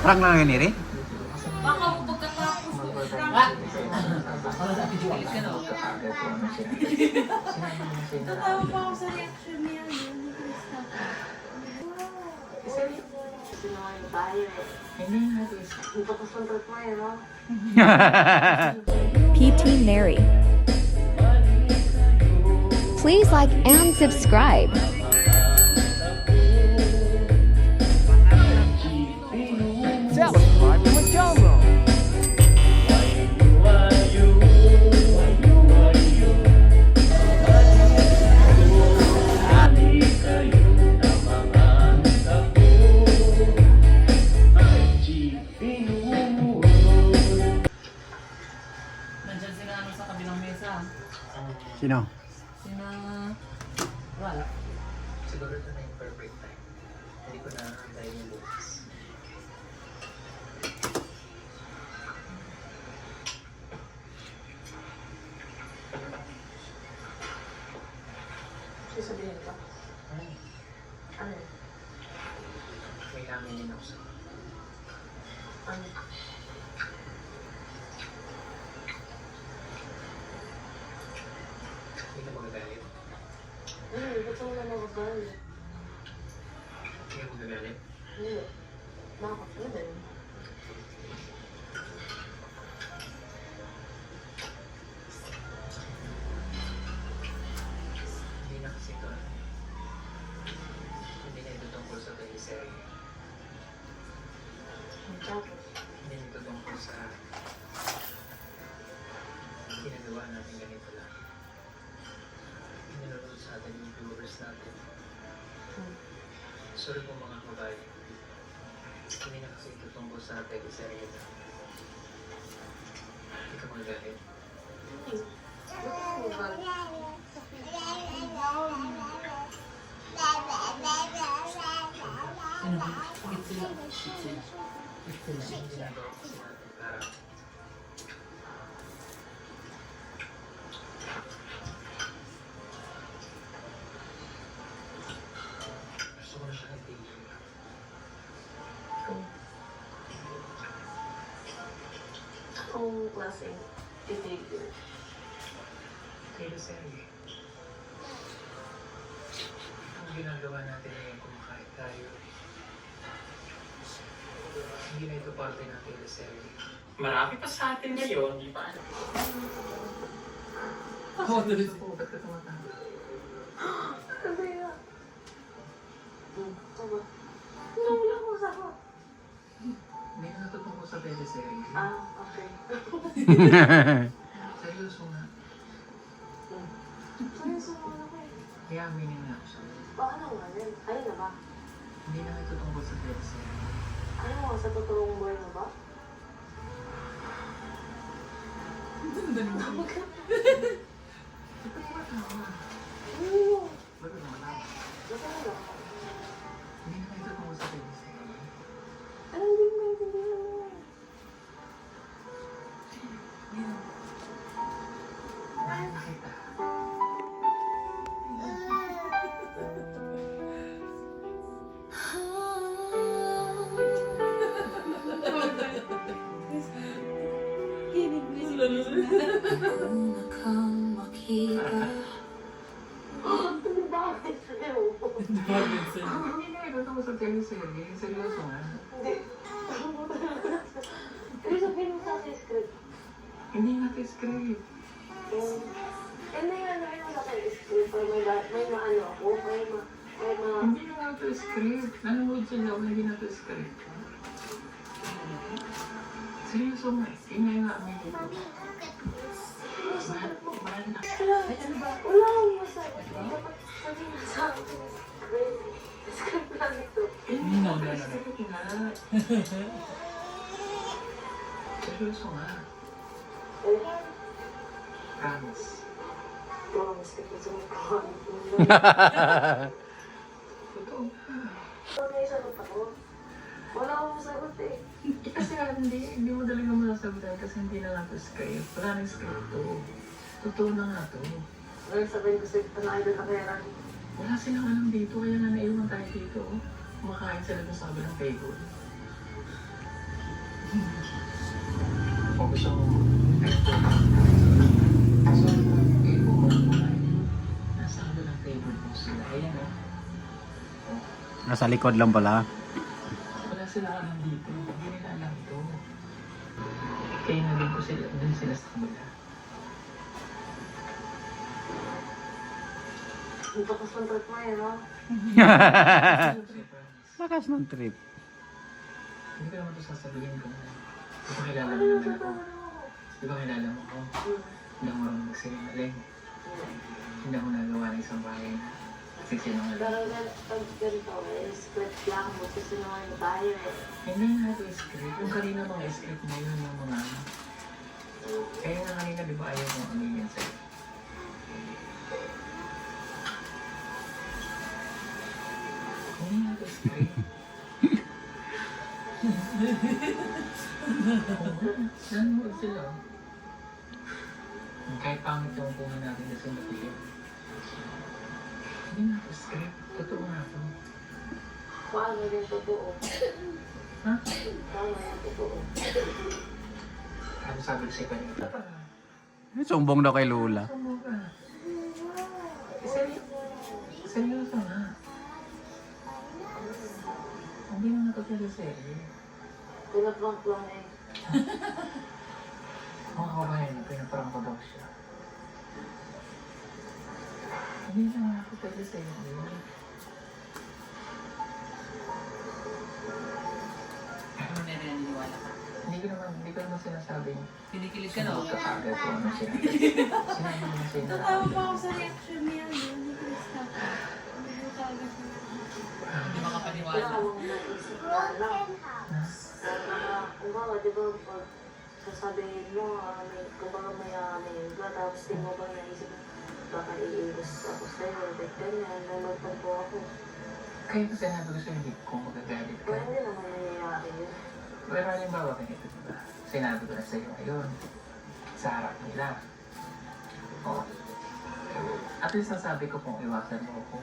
Prank lang yun, Iri? Baka mo pagkatapos ko. Pilit ka na. Tatawa pa ako sa reaction niya. Sinungaling tayo PT Mary. Please like and subscribe. Subscribe to my channel. Nandiyan sila ano sa kabilang mesa. Sino? Sina... Wala. Siguro ito na yung perfect time. Hindi ko na dahil yung bukas. Sasabihin ka. Ay, Ano? may aminin ako sa Ano? hindi ka magagalit. Ba't ako na magagalit? Hindi ka magagalit. Hindi. Bakit? Ano ba yun? Hindi na kasi ito. Hindi na ito tungkol sa teleserye. Tapos? Hindi na ito tungkol sa ginagawa natin ganito lang. Nanonood sa atin yung viewers natin. Sorry po mga babae. Hindi na kasi ito tungkol sa teleserye na. Hindi ka magagalit. Ginagawa ko sa natin para gusto ko na siya nagtigil. Kung klaseng behavior. Teleserye. Ang ginagawa natin ngayon kumakain tayo. Hindi na ito parte ng teleserye. Marami pa sa atin ngayon, di ba? Oh, dali po. Ba't ka tumatanda? Ano yan? Aba. Wala ko sa ako. Hindi na natutungkol sa teleserye. Okay. Seryoso nga. Seryoso mo na ko eh. Kaya aminin na ako sa'yo. Baka na nga yan. Ayun na ba? Hindi na ito tungkol sa teleserye. Ano mo sa totoong buhay mo ba? Ba't ka matawa? Oo. Ba't ka matawa? Basta na lang. Hindi na ito tungkol sa teleserye. Ano hindi mo maintindihan mo? Mahal na kita. Bakit sa'yo? Hindi na ito tungkol sa teleserye. Seryoso nga. Hindi. Pero sabihin mo sa akin script. Hindi natin script. Hindi nga na yun sa akin script. May maano ako. May Hindi na nga ito script. Nanonood sila ako, hindi na ito script. Seryoso nga. Hindi nga kami dito. Mahal na. Wala akong masabi. Dapat sabihin mo sa akin script. Script lang ito. Hindi na script nga. Seryoso nga. Promise. Mga script na sumikahan. Totoo. May sagot ako. Wala akong masagot eh. Kasi hindi mo talaga masasabihan kasi hindi na nga ito script. Wala na script to. Totoo na nga to. Ngayon sabihin ko sa'yo, panay na kayaran. Wala silang alam dito, kaya nga naiwan tayo dito. Oh. Kumakain sila doon sa kabilang table. O gusto mo, ayun po. So, ayun po, nasa kabilang table po sila. Ayan o. Nasa likod lang pala. Wala sila alam dito. Hindi nila alam ito. Kaya na din po sila, dun sila sa kabila. Ang tapos ng trip mo yun, no? Lakas ng trip. Hindi ko naman ito sasabihin ko na. Di ba kilala mo naman ako? Di ba kilala mo ako? Hindi ako marunong magsinungaling. Hindi ako nagawa ng isang bagay na nagsisinungaling. Pero pag ganito, split lang mo. Kasi naman tayo eh. Hindi nga ito script. Yung kanina mga script na yun, yung mga... Kaya nga kanina, di ba ayaw kong aminin sa'yo? Hindi nga ito script. Nanonood sila. Kahit pangit yung puno natin kasi natigil. Hindi nga ito script. Totoo nga ito. Paano rin totoo? Ha? Paano rin totoo? Ano sabi ko sa'yo kanina? Sumbong daw kay Lola. Sumo ka. Seryoso na. Hindi na nakatali sa'yo. Pinaprank lang eh. Mga kabayan, pinaprank ko daw siya. Hindi na nakatali sa'yo. Ano na naniniwala ka? Hindi ko naman sinasabing Kinikilig ka no? kakagad kung ano siya. Sinabi mo na siya Tatawa pa ako sa reaction niya. Hindi ko stop. Hindi ko talaga siya. Hindi makapaniwala. Wala akong naisip na lang. Kumbaga, di ba, pag sasabihin mo, kumbaga may amin ka, tapos di mo ba naisip, baka iiwas ako sa'yo, ganyan, nalutang po ako. Kaya ko sinabi ko sa'yo, hindi ko magagalit ka. Pero hindi naman nangyayari yun. Pero halimbawa ganito, diba? Sinabi ko na sa'yo ngayon, sa harap nila. O, at least nasabi ko kung iwasan mo ako,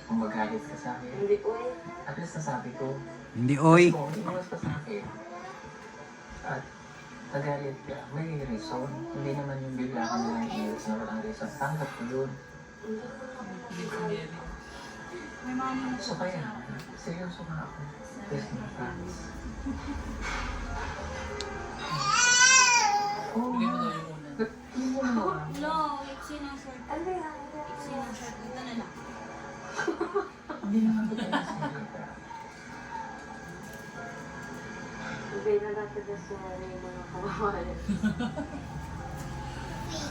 kung magalit ka sa akin. Hindi po eh. At least nasabi ko, Hindi, oy. kung iwas ka sa akin, at nagalit ka, may reason. Hindi naman yung bigla ka na lang iwas na walang reason. Tanggap ko yun. May mama na So kaya, seryoso nga ako. Yes, na promise. Oo, Bigay mo daw yung una. ba't hindi mo naman? No, iksi ng short. Ano yan? Iksi ng short. Ito na lang. Hindi naman ko tayo sinilita. Hindi na natin na sa mga kababayan.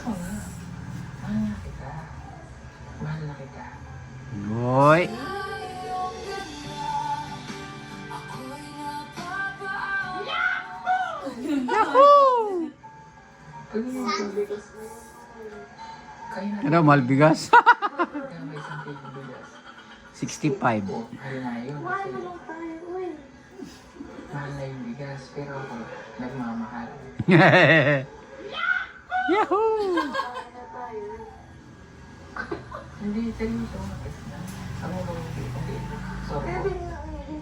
Oo nga. Mahal na kita. Mahal na kita. Oy. Pag yung sabi ko, kaya na Ano, mahal bigas? kaya may isang kilo bigas. 65. Oo, mahal na yun. Why Kasi naman tayo, uy? mahal na yung bigas. Pero ako, nagmamahal. Yahoo! Kaya na tayo. Hindi, seryoso nga kasi na. Ano ba yung hindi? Sorry po.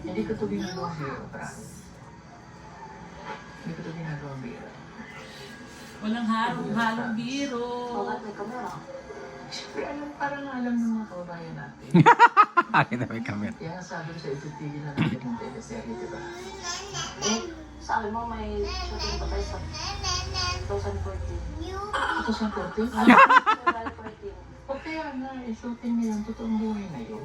Hindi ko ito ginagawang biro, promise. Hindi ko ito ginagawang biro. Walang halong biro. Bakit may kamera? Siyempre, parang alam ng mga kababayan natin. Akin na may camera. Kaya nga sabi ko sa ititigil na natin yung teleserye, di ba? Eh, sa akin mo may shooting pa tayo sa 2014. Ito sa 14? February 14. O kaya nga, shooting na yun, totoong buhay na yun.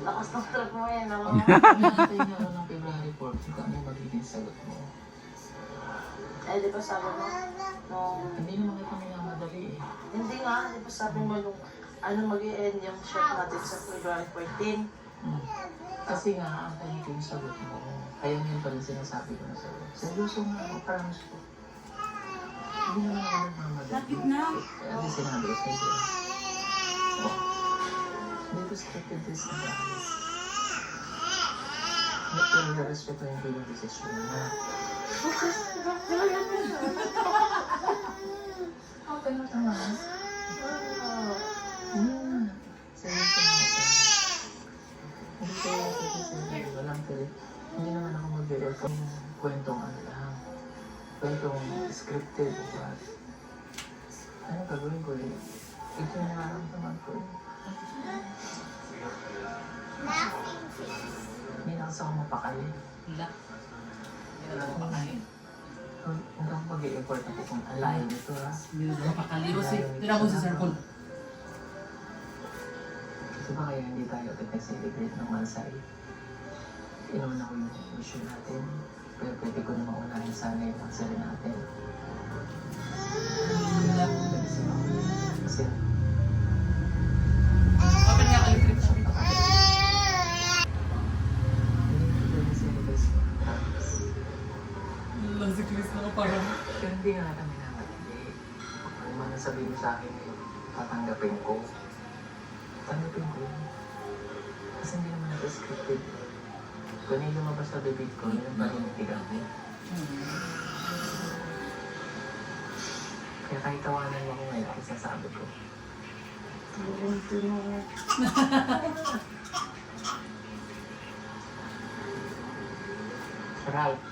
Lakas ng trip mo yan, ano? Nakatay na ako ng February 14 kung ano yung magiging sagot mo. Eh, di ba sabi mo, nung... Hindi naman kita minamadali eh. Hindi nga, di ba sabi mo nung ano mag-i-end yung shoot natin sa February 14? Kasi nga, antayin ko yung sagot mo. Kaya yun pa rin sinasabi ko na sa'yo. Seryoso nga ako, promise ko. Hindi naman ako nagmamadali. Lapit na. Kaya di sinabi ko sa'yo. Oh. Hindi ko scripted this na guys. Hindi ko respeto yung decision na. Okay na tama. Seryoso nga ako. kung kwentong ano lang, kwentong scripted, but ano gagawin ko eh? Ito yung nararamdaman ko eh. Hindi na kasi ako mapakali. Hila. Hindi na lang mapakain. Hanggang mag-i-effort ako kung alayin nito ha. Hindi na lang mapakali. Tira mo si Sir Paul. Kasi ba kaya hindi tayo agad nag-celebrate ng Mansay? Inuna ko yung issue natin, pero pwede ko na maunahin sana yung Mansay natin. Nagising ako kasi Open nga kayo trip. hindi ko pwede celebrate ko. Tapos, Lang si Chris na parang. pero hindi nga kami namatindi. Ano man ang sabihin mo sa akin ngayon, tatanggapin ko. Tanggapin ko yun. Kasi hindi naman nag-scripted. Kung ano yung lumabas sa bibig ko, yun pa rin ang tigang ko. Kaya kahit tawanan mo ako ngayon, sasabi ko. Ralph,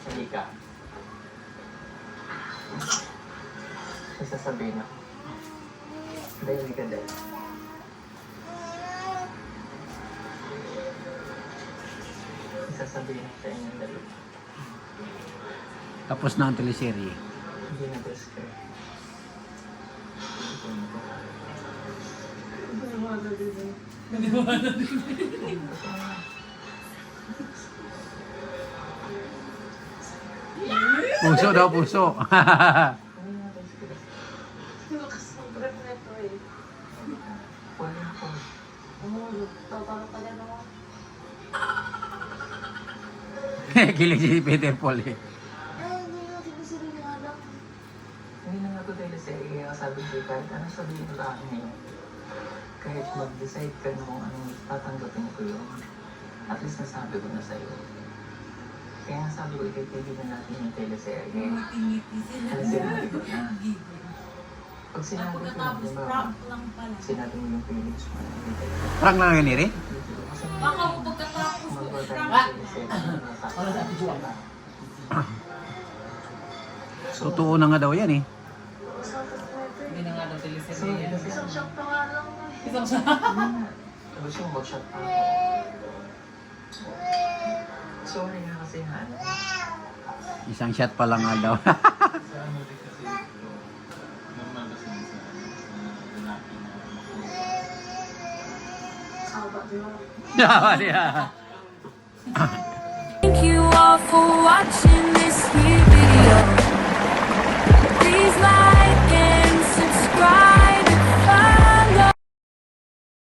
halika. May sasabihin ako. Dahil ka dahil. May sasabihin ako sa inyong dalawa. Tapos na ang teleserye. Hindi na describe. Ito na ba? Puso daw, puso. Hindi na describe. Sobrang na ito eh. Wala ko. Paano ka na ako? Kilig si Peter Paul eh. Hindi natin kasi rin yung alam. Hindi na nga ito dahil sa kaya sabi ko kahit ano sabihin mo sa akin ngayon. Kahit mag-decide ka na kung anong tatanggapin ko yun. At least nasabi ko na sa'yo. Kaya nga sabi ko, ikitigilan natin yung teleserye. Ngiti-ngiti sila. Ano sinabi ko na? Pag At sinabi ko na, pagkatapos di ba? prank lang pala. Sinabi mo yung feelings mo. Prank lang yun, Iri? Kasi Baka mo pagkatapos ko mag-work prank. tayo ng teleserye. Wala sa ating buwan. Totoo na nga daw yan eh. Hindi na nga daw So, teleserye yan. Isang shock pa nga lang eh. Isang siya. gusto mo mag-shot pa ako. Sorry nga kasi Han. Isang shot pa lang nga daw. Sa ano rin kasi ito, normal kasi sa lalaki na Haba diba? Yawa niya. Thank you all for watching this